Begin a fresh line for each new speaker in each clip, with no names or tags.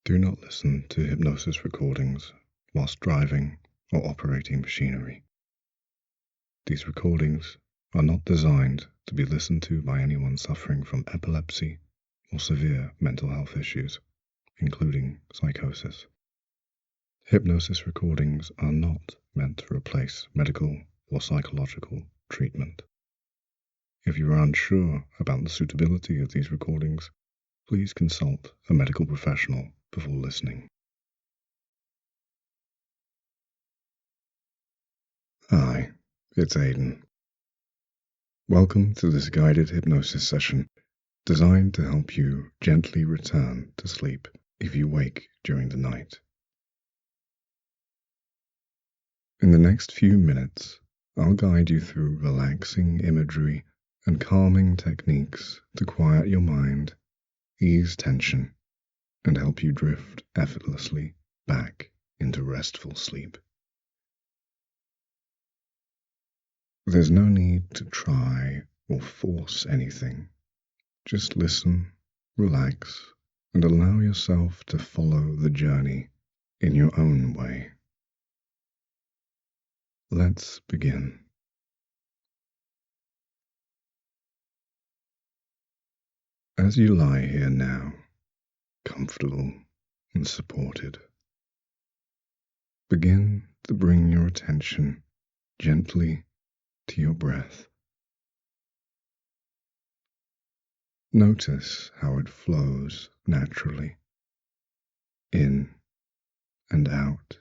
Do not listen to hypnosis recordings whilst driving or operating machinery. These recordings are not designed to be listened to by anyone suffering from epilepsy or severe mental health issues, including psychosis. Hypnosis recordings are not meant to replace medical or psychological treatment. If you are unsure about the suitability of these recordings, please consult a medical professional before listening. Hi, it's Aidan. Welcome to this guided hypnosis session designed to help you gently return to sleep if you wake during the night. In the next few minutes, I'll guide you through relaxing imagery and calming techniques to quiet your mind, ease tension, and help you drift effortlessly back into restful sleep. There's no need to try or force anything. Just listen, relax, and allow yourself to follow the journey in your own way. Let's begin. As you lie here now, comfortable and supported, begin to bring your attention gently to your breath. Notice how it flows naturally, in and out,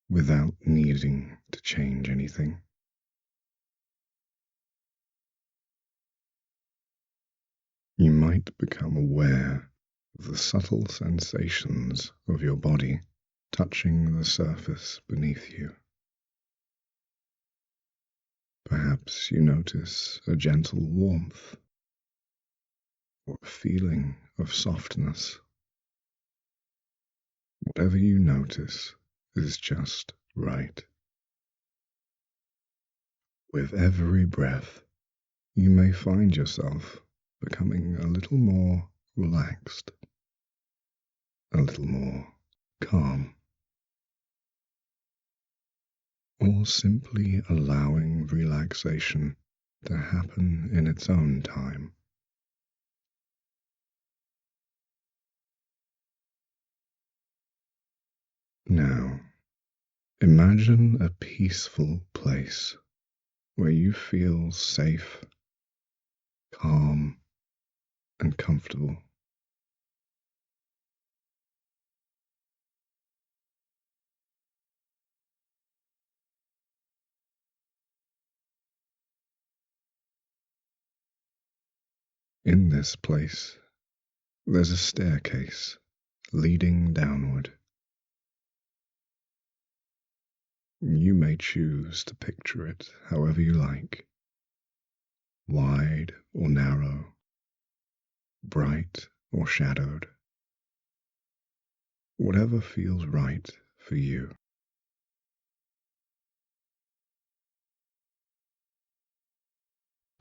without needing to change anything. You might become aware of the subtle sensations of your body touching the surface beneath you. Perhaps you notice a gentle warmth or a feeling of softness. Whatever you notice is just right. With every breath, you may find yourself becoming a little more relaxed, a little more calm, or simply allowing relaxation to happen in its own time. Now, imagine a peaceful place where you feel safe, calm, and comfortable. In this place, there's a staircase leading downward. You may choose to picture it however you like, wide or narrow, bright or shadowed, whatever feels right for you.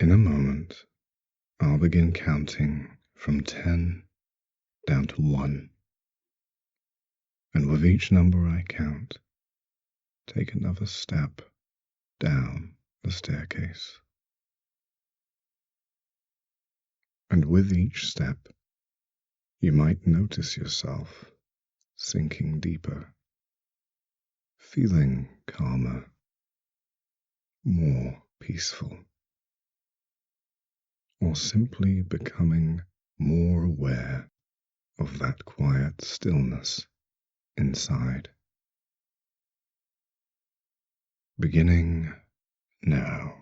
In a moment, I'll begin counting from 10 down to 1, and with each number I count, take another step down the staircase. And with each step, you might notice yourself sinking deeper, feeling calmer, more peaceful, or simply becoming more aware of that quiet stillness inside. Beginning now.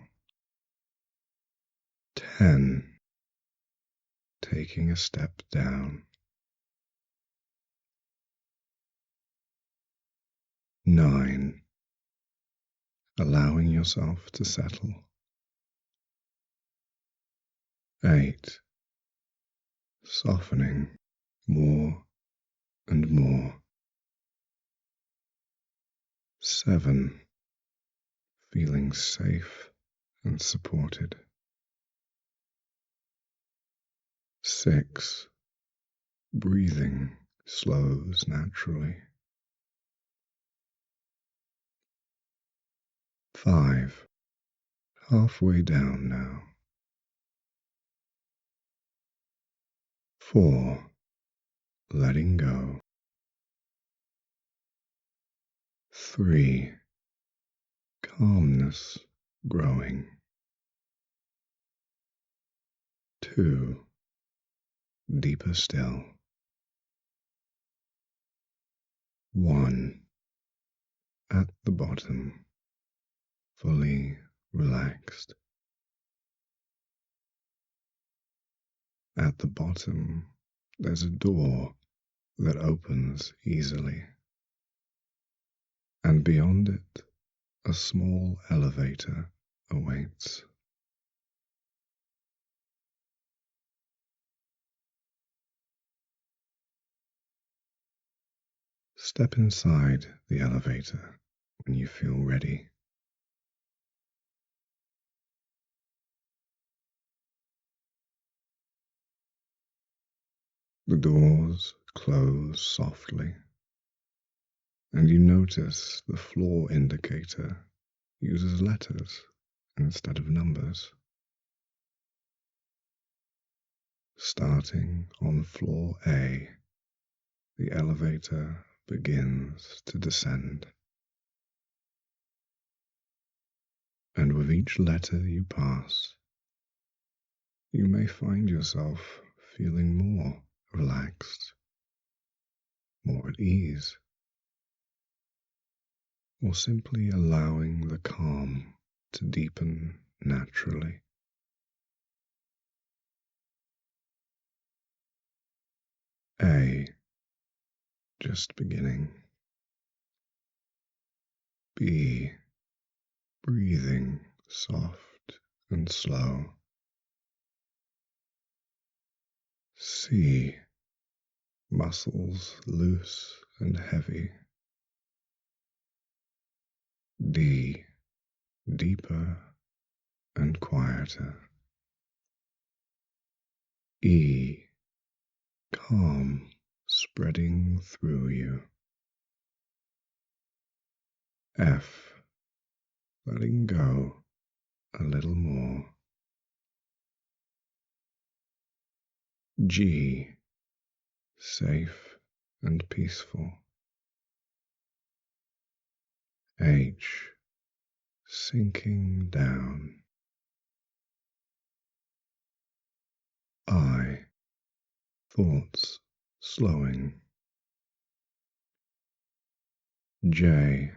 10. Taking a step down. 9. Allowing yourself to settle. 8. Softening more and more. 7. Feeling safe and supported. 6. Breathing slows naturally. 5. Halfway down now. 4. Letting go. 3. Calmness growing. 2. Deeper still. 1. At the bottom, fully relaxed. At the bottom, there's a door that opens easily, and beyond it, a small elevator awaits. Step inside the elevator when you feel ready. The doors close softly, and you notice the floor indicator uses letters instead of numbers. Starting on floor A, the elevator begins to descend. And with each letter you pass, you may find yourself feeling more relaxed, more at ease, or simply allowing the calm to deepen naturally. A. Just beginning. B. Breathing soft and slow. C. Muscles loose and heavy. D. Deeper and quieter. E. Calm spreading through you. F. Letting go a little more. G. Safe and peaceful. H. Sinking down. I. Thoughts slowing. J.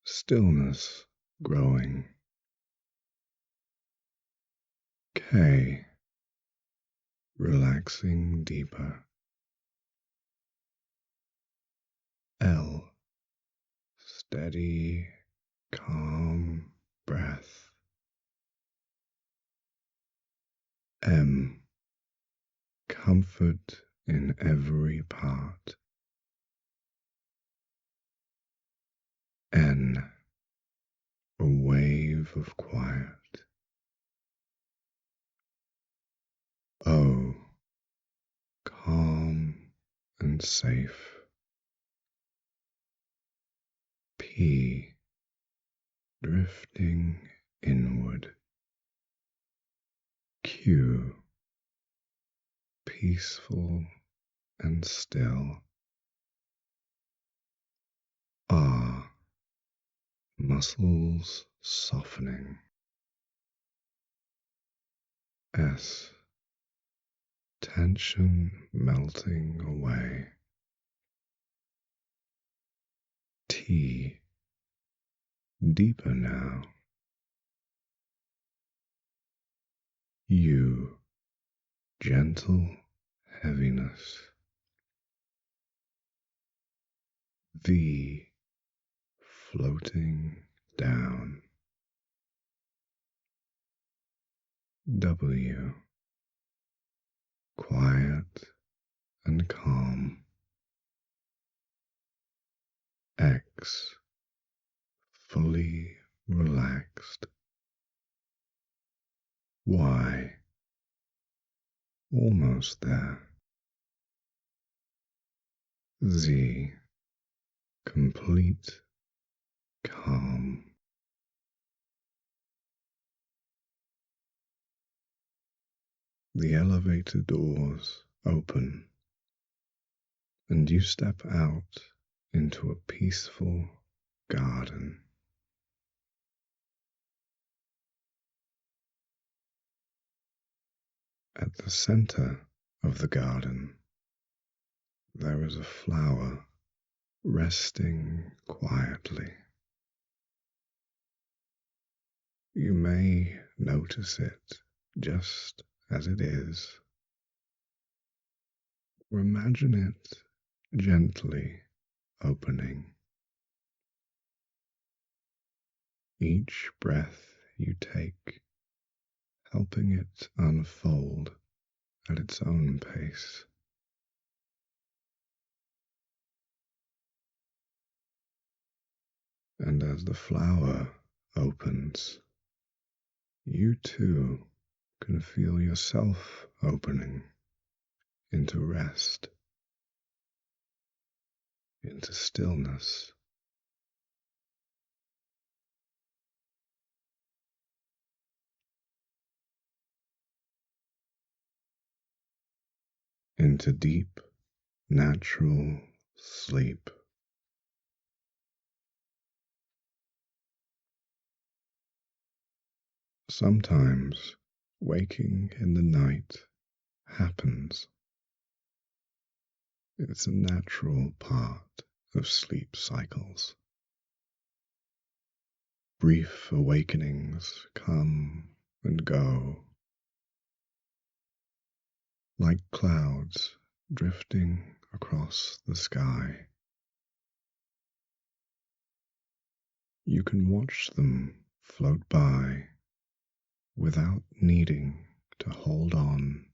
Stillness growing. K. Relaxing deeper. L. Steady, calm breath. M. Comfort in every part. N. A wave of quiet. O. Calm and safe. P. Drifting inward. Q. Peaceful and still. R. Muscles softening. S. Tension melting away. T. Deeper now. U. Gentle heaviness. V. Floating down. W. Quiet and calm. X. Fully relaxed. Y. Almost there. Z. Complete calm. The elevator doors open, and you step out into a peaceful garden. At the center of the garden, there is a flower resting quietly. You may notice it just as it is, or imagine it gently opening. Each breath you take, helping it unfold at its own pace. And as the flower opens, you too can feel yourself opening into rest, into stillness. Into deep, natural sleep. Sometimes waking in the night happens. It's a natural part of sleep cycles. Brief awakenings come and go, like clouds drifting across the sky. You can watch them float by without needing to hold on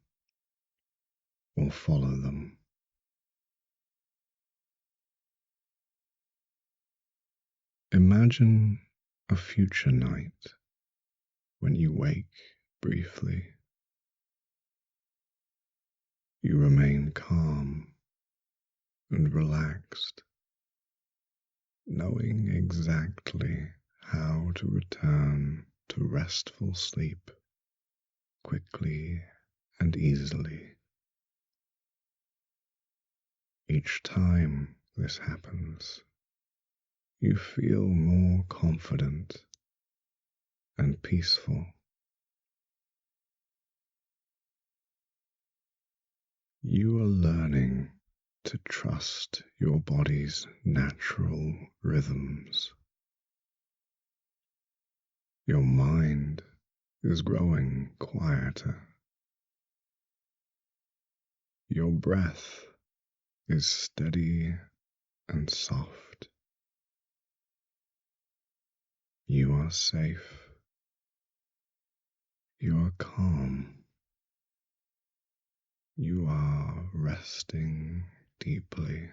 or follow them. Imagine a future night when you wake briefly. You remain calm and relaxed, knowing exactly how to return to restful sleep quickly and easily. Each time this happens, you feel more confident and peaceful. You are learning to trust your body's natural rhythms. Your mind is growing quieter. Your breath is steady and soft. You are safe. You are calm. You are resting deeply.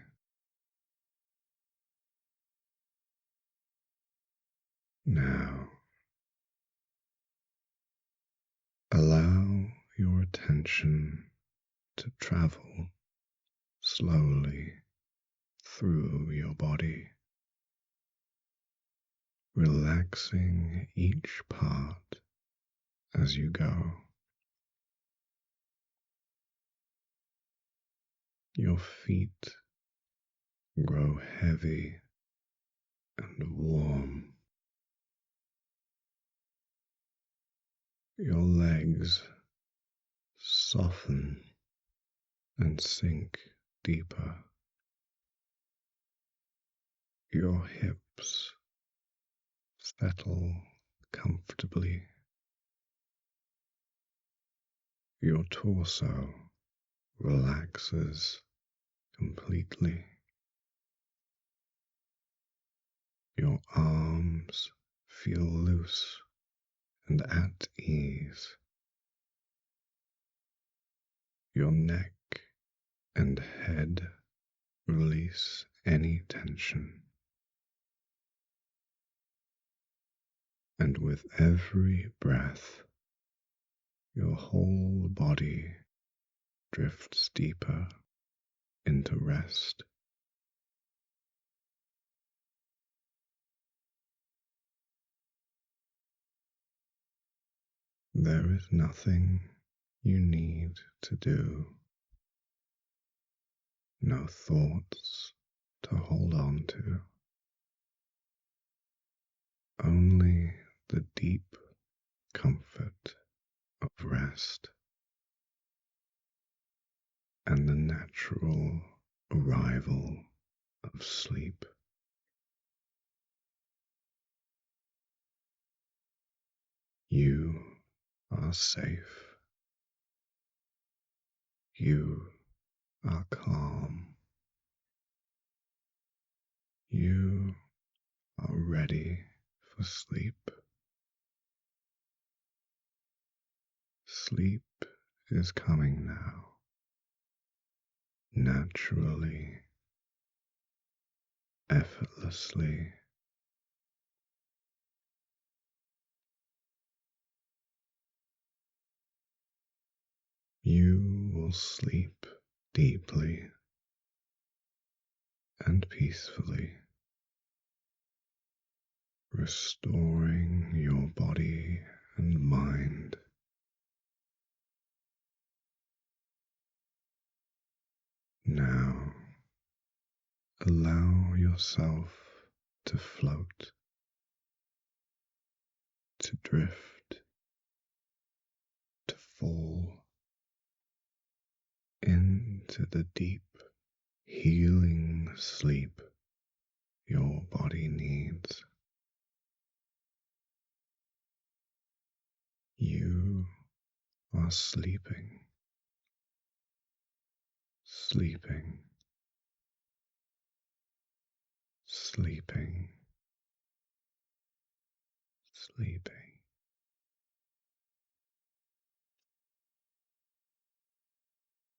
Now, allow your attention to travel slowly through your body, relaxing each part as you go. Your feet grow heavy and warm. Your legs soften and sink deeper. Your hips settle comfortably. Your torso relaxes completely. Your arms feel loose and at ease. Your neck and head release any tension. And with every breath, your whole body drifts deeper into rest. There is nothing you need to do, no thoughts to hold on to, only the deep comfort of rest and the natural arrival of sleep. You are safe. You are calm. You are ready for sleep. Sleep is coming now, naturally, effortlessly. You will sleep deeply and peacefully, restoring your body and mind. Now, allow yourself to float, to drift, to fall into the deep, healing sleep your body needs. You are sleeping, sleeping, sleeping, sleeping.